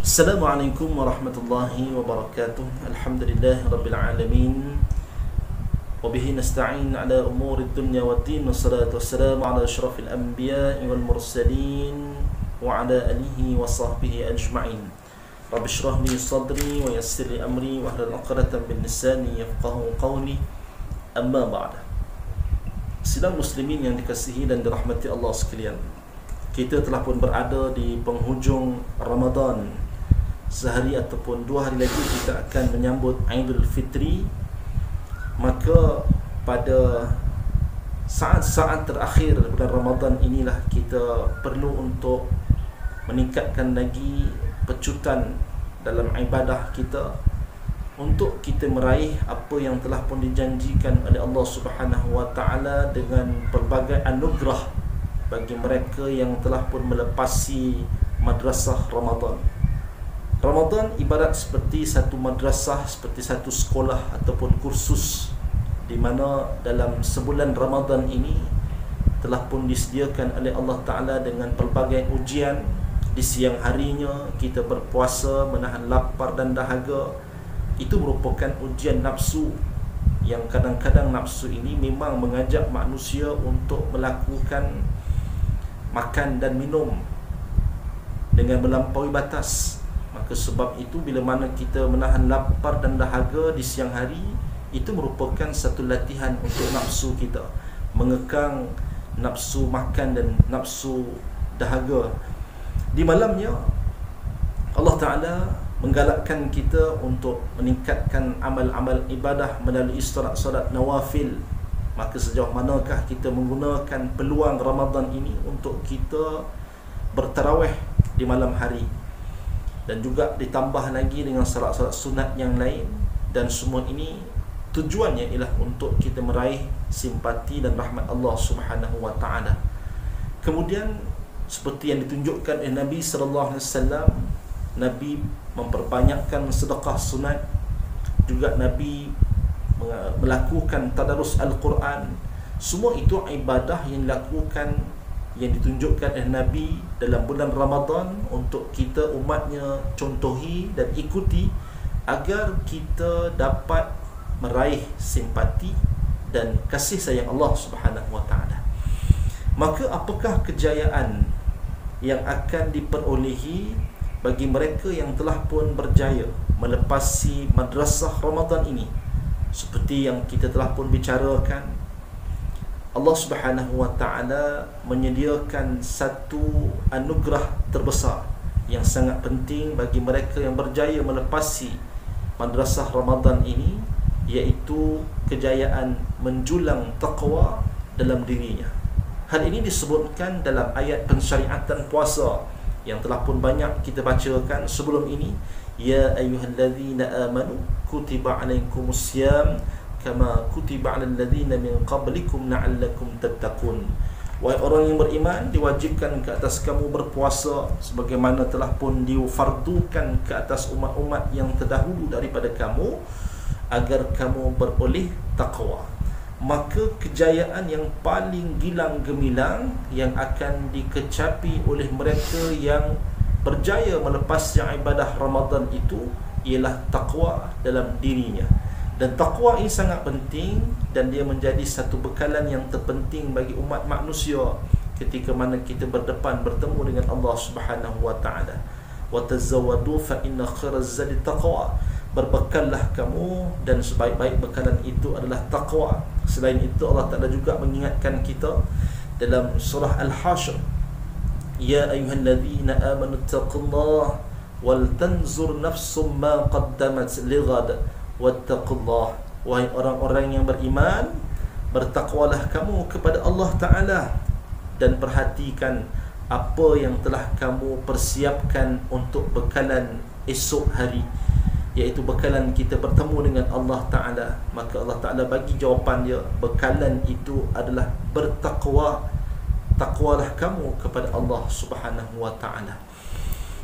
Assalamualaikum warahmatullahi wabarakatuh. Alhamdulillah rabbil alamin. Wa bihi nasta'in ala umuri dunya waddin. Wassalatu wassalamu ala asyrafil anbiya'i wal mursalin wa ala alihi wa sahbihi ajma'in. Rabbi shrah li sadri wa yassir li amri wa hlul 'uqdatam min lisani yafqahu qawli. Amma ba'da. Sidang muslimin yang dikasihi dan dirahmati Allah sekalian, kita telah pun berada di penghujung Ramadan. Sehari ataupun 2 hari lagi kita akan menyambut Aidul Fitri. Maka pada saat-saat terakhir bulan Ramadan inilah kita perlu untuk meningkatkan lagi pecutan dalam ibadah kita, untuk kita meraih apa yang telah pun dijanjikan oleh Allah Subhanahu wa taala dengan pelbagai anugerah bagi mereka yang telah pun melepasi madrasah Ramadan. Ramadan ibarat seperti satu madrasah, seperti satu sekolah ataupun kursus, di mana dalam sebulan Ramadan ini telah pun disediakan oleh Allah Ta'ala dengan pelbagai ujian. Di siang harinya kita berpuasa, menahan lapar dan dahaga. Itu merupakan ujian nafsu, yang kadang-kadang nafsu ini memang mengajak manusia untuk melakukan makan dan minum dengan melampaui batas. Maka sebab itu bila mana kita menahan lapar dan dahaga di siang hari, itu merupakan satu latihan untuk nafsu kita, mengekang nafsu makan dan nafsu dahaga. Di malamnya Allah Ta'ala menggalakkan kita untuk meningkatkan amal-amal ibadah melalui solat-solat nawafil. Maka sejauh manakah kita menggunakan peluang Ramadan ini untuk kita bertarawih di malam hari, dan juga ditambah lagi dengan salat-salat sunat yang lain. Dan semua ini tujuannya ialah untuk kita meraih simpati dan rahmat Allah Subhanahu wa taala. Kemudian seperti yang ditunjukkan oleh Nabi sallallahu alaihi wasallam, Nabi memperbanyakkan sedekah sunat, juga Nabi melakukan tadarus Al-Quran. Semua itu ibadah yang dilakukan, yang ditunjukkan oleh Nabi dalam bulan Ramadan untuk kita umatnya contohi dan ikuti, agar kita dapat meraih simpati dan kasih sayang Allah Subhanahu wa taala. Maka apakah kejayaan yang akan diperolehi bagi mereka yang telah pun berjaya melepasi madrasah Ramadan ini? Seperti yang kita telah pun bicarakan, Allah Subhanahu wa taala menyediakan satu anugerah terbesar yang sangat penting bagi mereka yang berjaya melepasi madrasah Ramadan ini, iaitu kejayaan menjulang taqwa dalam dirinya. Hal ini disebutkan dalam ayat pensyariatan puasa yang telah pun banyak kita bacakan sebelum ini. Ya ayyuhallazina amanu kutiba alaikumusiyam kama kutiba 'alal ladzina min qablikum la'allakum tattaqun. Wahai orang yang beriman, diwajibkan ke atas kamu berpuasa sebagaimana telah pun difardukan ke atas umat-umat yang terdahulu daripada kamu, agar kamu beroleh taqwa. Maka kejayaan yang paling gilang gemilang yang akan dikecapi oleh mereka yang berjaya melepaskan ibadah Ramadan itu ialah taqwa dalam dirinya. Dan taqwa ini sangat penting, dan dia menjadi satu bekalan yang terpenting bagi umat manusia ketika mana kita bertemu dengan Allah Subhanahu wa taala. Wa tazawwadu fa inna khairaz zadi taqwa. Berbekallah kamu, dan sebaik-baik bekalan itu adalah taqwa. Selain itu Allah Taala juga mengingatkan kita dalam surah Al-Hasyr, ya ayyuhallazina amanu taqullaha wal tanzur nafsum ma qaddamat lighad wattaqullah. Wahai orang-orang yang beriman, bertakwalah kamu kepada Allah Ta'ala, dan perhatikan apa yang telah kamu persiapkan untuk bekalan esok hari, iaitu bekalan kita bertemu dengan Allah Ta'ala. Maka Allah Ta'ala bagi jawapan dia, bekalan itu adalah bertakwa. Takwalah kamu kepada Allah Subhanahu wa Ta'ala.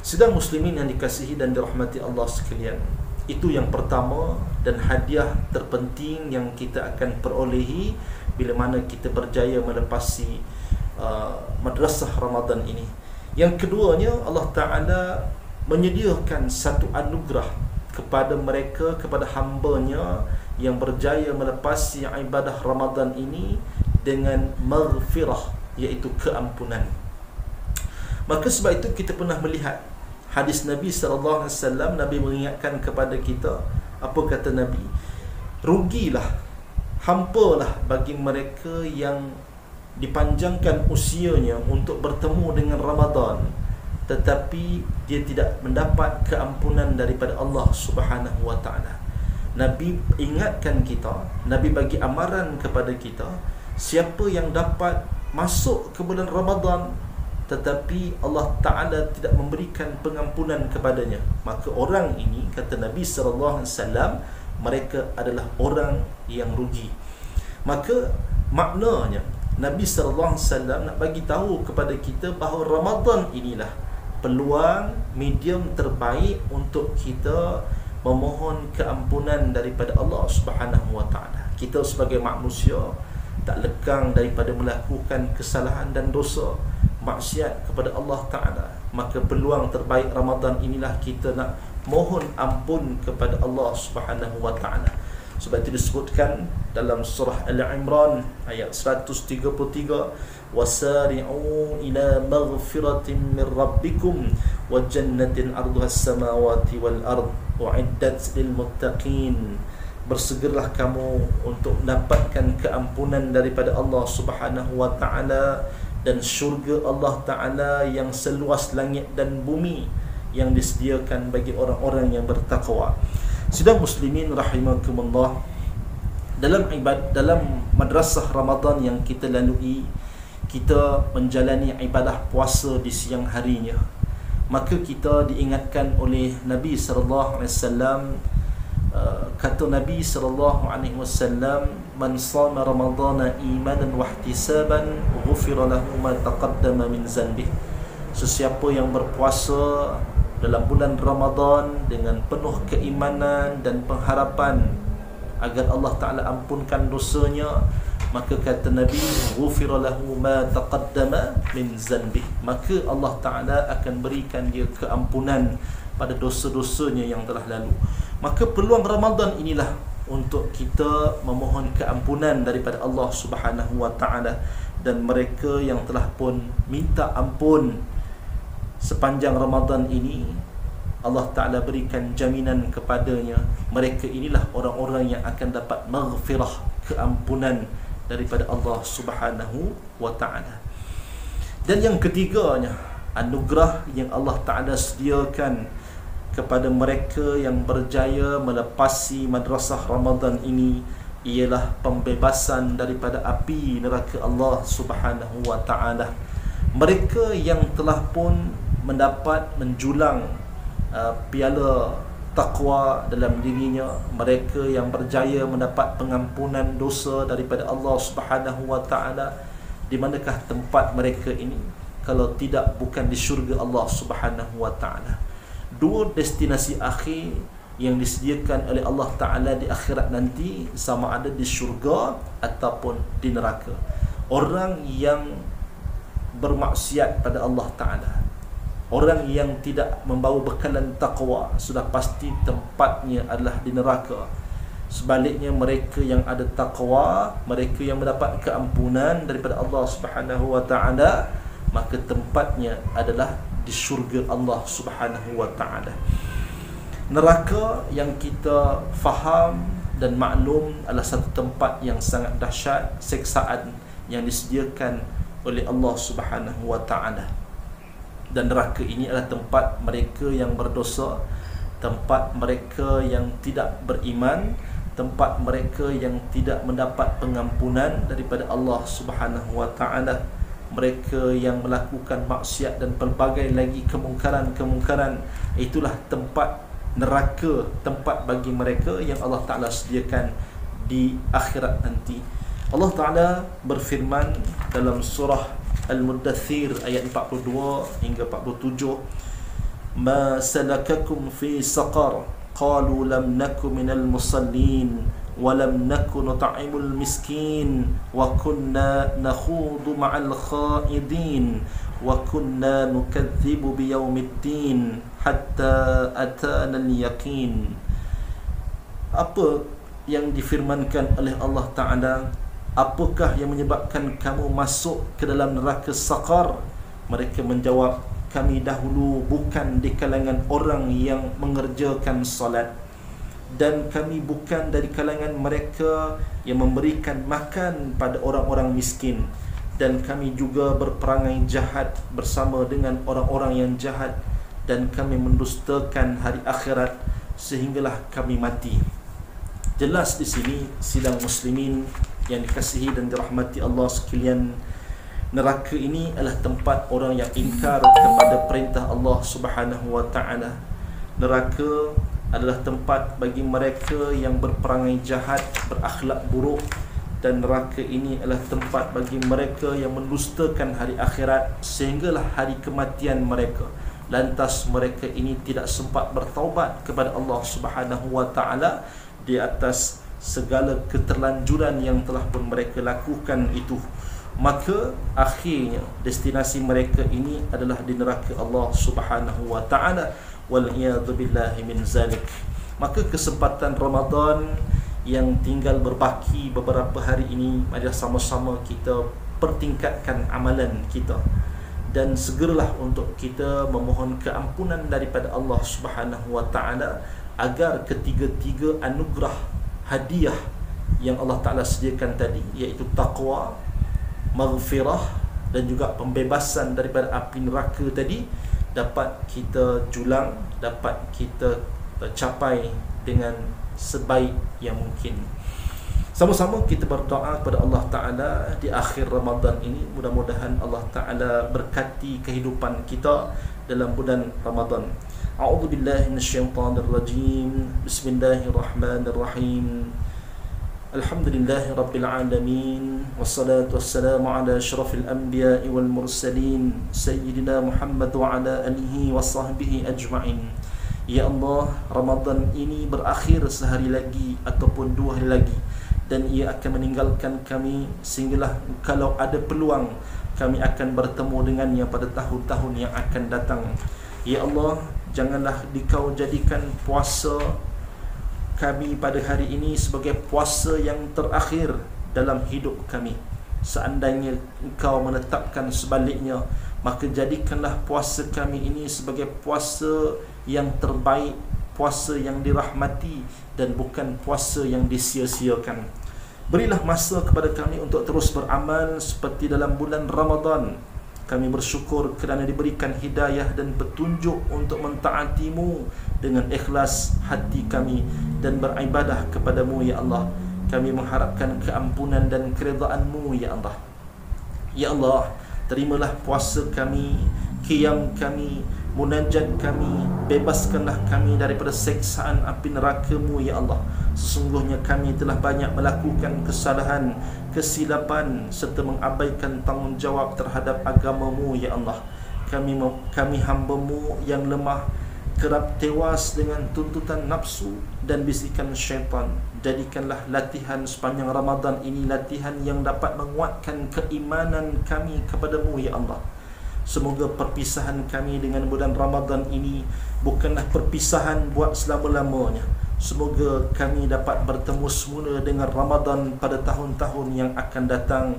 Sedang muslimin yang dikasihi dan dirahmati Allah sekalian, itu yang pertama dan hadiah terpenting yang kita akan perolehi bila mana kita berjaya melepasi madrasah Ramadan ini. Yang keduanya, Allah Ta'ala menyediakan satu anugerah kepada mereka, kepada hamba-Nya yang berjaya melepasi ibadah Ramadan ini dengan maghfirah, iaitu keampunan. Maka sebab itu kita pernah melihat hadis Nabi SAW. Nabi mengingatkan kepada kita, apa kata Nabi? Rugilah, hampalah bagi mereka yang dipanjangkan usianya untuk bertemu dengan Ramadan, tetapi dia tidak mendapat keampunan daripada Allah Subhanahu wa taala. Nabi ingatkan kita, Nabi bagi amaran kepada kita, siapa yang dapat masuk ke bulan Ramadan tetapi Allah Ta'ala tidak memberikan pengampunan kepadanya, maka orang ini, kata Nabi SAW, mereka adalah orang yang rugi. Maka maknanya Nabi SAW nak bagi tahu kepada kita bahawa Ramadan inilah peluang, medium terbaik untuk kita memohon keampunan daripada Allah Subhanahu wa taala. Kita sebagai manusia tak lekang daripada melakukan kesalahan dan dosa, maksiat kepada Allah Ta'ala. Maka peluang terbaik Ramadan inilah kita nak mohon ampun kepada Allah Subhanahu wa ta'ala. Sebab itu disebutkan dalam surah Al-Imran ayat 133, wasari'u ila maghfiratin min rabbikum wa jannatin 'arduha as-samawati wal ard u'iddat lil muttaqin. Bersegeralah kamu untuk mendapatkan keampunan daripada Allah Subhanahu wa ta'ala dan syurga Allah Ta'ala yang seluas langit dan bumi yang disediakan bagi orang-orang yang bertakwa. Sidang muslimin rahimakumullah, dalam madrasah Ramadan yang kita lalui, kita menjalani ibadah puasa di siang harinya. Maka kita diingatkan oleh Nabi sallallahu alaihi wasallam, kata Nabi sallallahu alaihi wasallam, man shama ramadhana imanan wa ihtisaban ghufira lahu ma taqaddama min zanbihi. Sesiapa yang berpuasa dalam bulan Ramadan dengan penuh keimanan dan pengharapan agar Allah Ta'ala ampunkan dosanya, maka kata Nabi, ghufira lahu ma taqaddama min zanbihi, maka Allah Ta'ala akan berikan dia keampunan pada dosa-dosanya yang telah lalu. Maka peluang Ramadan inilah untuk kita memohon keampunan daripada Allah Subhanahu wa taala, dan mereka yang telah pun minta ampun sepanjang Ramadan ini, Allah Ta'ala berikan jaminan kepadanya, mereka inilah orang-orang yang akan dapat maghfirah, keampunan daripada Allah Subhanahu wa ta'ala. Dan yang ketiganya, anugerah yang Allah Ta'ala sediakan kepada mereka yang berjaya melepasi madrasah Ramadan ini ialah pembebasan daripada api neraka Allah Subhanahu wa ta'ala. Mereka yang telah pun mendapat menjulang piala taqwa dalam dirinya, mereka yang berjaya mendapat pengampunan dosa daripada Allah Subhanahu wa taala, di manakah tempat mereka ini kalau tidak bukan di syurga Allah Subhanahu wa taala. Dua destinasi akhir yang disediakan oleh Allah Ta'ala di akhirat nanti, sama ada di syurga ataupun di neraka. Orang yang bermaksiat pada Allah Ta'ala, orang yang tidak membawa bekalan taqwa, sudah pasti tempatnya adalah di neraka. Sebaliknya, mereka yang ada taqwa, mereka yang mendapat keampunan daripada Allah Subhanahu wa ta'ala, maka tempatnya adalah di syurga Allah Subhanahu wa ta'ala. Neraka yang kita faham dan maklum adalah satu tempat yang sangat dahsyat, siksaan yang disediakan oleh Allah Subhanahu wa ta'ala. Dan neraka ini adalah tempat mereka yang berdosa, tempat mereka yang tidak beriman, tempat mereka yang tidak mendapat pengampunan daripada Allah Subhanahu wa ta'ala, mereka yang melakukan maksiat dan pelbagai lagi kemungkaran-kemungkaran. Itulah tempat neraka, tempat bagi mereka yang Allah Ta'ala sediakan di akhirat nanti. Allah Ta'ala berfirman dalam surah Al-Muddathir ayat 42 hingga 47, ma salakakum fi saqar qalu lam naku minal musallin wa lam naku nut'imul miskin wa kunna nakhudu ma'al khaidin wa kunna nukadzibu biyaumiddin حتى أتانا اليقين. Apa yang difirmankan oleh Allah Ta'ala? Apakah yang menyebabkan kamu masuk ke dalam neraka Saqar? Mereka menjawab, kami dahulu bukan di kalangan orang yang mengerjakan salat, dan kami bukan dari kalangan mereka yang memberikan makan pada orang-orang miskin, dan kami juga berperangai jahat bersama dengan orang-orang yang jahat, dan kami mendustakan hari akhirat sehinggalah kami mati. Jelas di sini sidang muslimin yang dikasihi dan dirahmati Allah sekalian, neraka ini adalah tempat orang yang ingkar kepada perintah Allah Subhanahu wa taala. Neraka adalah tempat bagi mereka yang berperangai jahat, berakhlak buruk, dan neraka ini adalah tempat bagi mereka yang mendustakan hari akhirat sehinggalah hari kematian mereka. Lantas mereka ini tidak sempat bertaubat kepada Allah Subhanahu wa taala di atas segala keterlanjuran yang telah pun mereka lakukan itu. Maka akhirnya destinasi mereka ini adalah di neraka Allah Subhanahu wa taala, wal iyad billahi min zalik. Maka kesempatan Ramadan yang tinggal berbaki beberapa hari ini, mari sama-sama kita pertingkatkan amalan kita dan segeralah untuk kita memohon keampunan daripada Allah Subhanahu wa taala agar ketiga-tiga anugerah hadiah yang Allah Ta'ala sediakan tadi, iaitu taqwa, maghfirah dan juga pembebasan daripada api neraka tadi, dapat kita julang, dapat kita capai dengan sebaik yang mungkin. Sama-sama kita berdoa kepada Allah Ta'ala di akhir Ramadan ini, mudah-mudahan Allah Ta'ala berkati kehidupan kita dalam bulan Ramadan. A'udzu billahi minasyaitonir rajim. Bismillahirrahmanirrahim. Alhamdulillahi rabbil alamin, wassalatu wassalamu ala asyrafil anbiya'i wal mursalin, sayyidina Muhammad wa ala alihi wa sahbihi ajma'in. Ya Allah, Ramadan ini berakhir sehari lagi ataupun 2 hari lagi, dan ia akan meninggalkan kami sehinggalah kalau ada peluang kami akan bertemu dengannya pada tahun-tahun yang akan datang. Ya Allah, janganlah Dikau jadikan puasa kami pada hari ini sebagai puasa yang terakhir dalam hidup kami. Seandainya Engkau menetapkan sebaliknya, maka jadikanlah puasa kami ini sebagai puasa yang terbaik, puasa yang dirahmati, dan bukan puasa yang disia-siakan. Berilah masa kepada kami untuk terus beramal seperti dalam bulan Ramadan. Kami bersyukur kerana diberikan hidayah dan petunjuk untuk mentaati-Mu dengan ikhlas hati kami dan beribadah kepada-Mu, ya Allah. Kami mengharapkan keampunan dan keridaan-Mu, ya Allah. Ya Allah, terimalah puasa kami, qiyam kami, munajat kami, bebaskanlah kami daripada seksaan api neraka-Mu, ya Allah. Sesungguhnya kami telah banyak melakukan kesalahan, kesilapan serta mengabaikan tanggungjawab terhadap agama-Mu, ya Allah. Kami hamba-Mu yang lemah, kerap tewas dengan tuntutan nafsu dan bisikan syaitan. Jadikanlah latihan sepanjang Ramadan ini latihan yang dapat menguatkan keimanan kami kepada-Mu, ya Allah. Semoga perpisahan kami dengan bulan Ramadan ini bukanlah perpisahan buat selama-lamanya. Semoga kami dapat bertemu semula dengan Ramadan pada tahun-tahun yang akan datang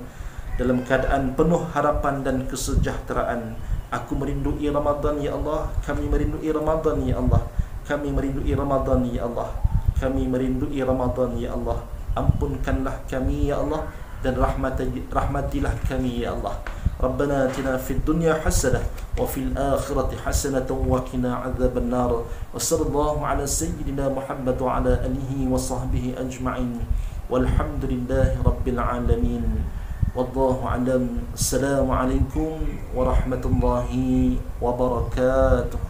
dalam keadaan penuh harapan dan kesejahteraan. Aku merindui Ramadan, ya Allah. Kami merindui Ramadan, ya Allah. Kami merindui Ramadan, ya Allah. Kami merindui Ramadan, ya Allah. Ampunkanlah kami, ya Allah, dan rahmatilah kami, ya Allah. Rabbana atina fid dunya hasanah wa fil akhirati hasanah wa qina adzaban nar. Wa sallallahu ala sayyidina Muhammad wa ala alihi wa sahbihi ajma'in. Walhamdulillahi rabbil alamin. Wallahu a'lam. Assalamualaikum warahmatullahi wabarakatuh.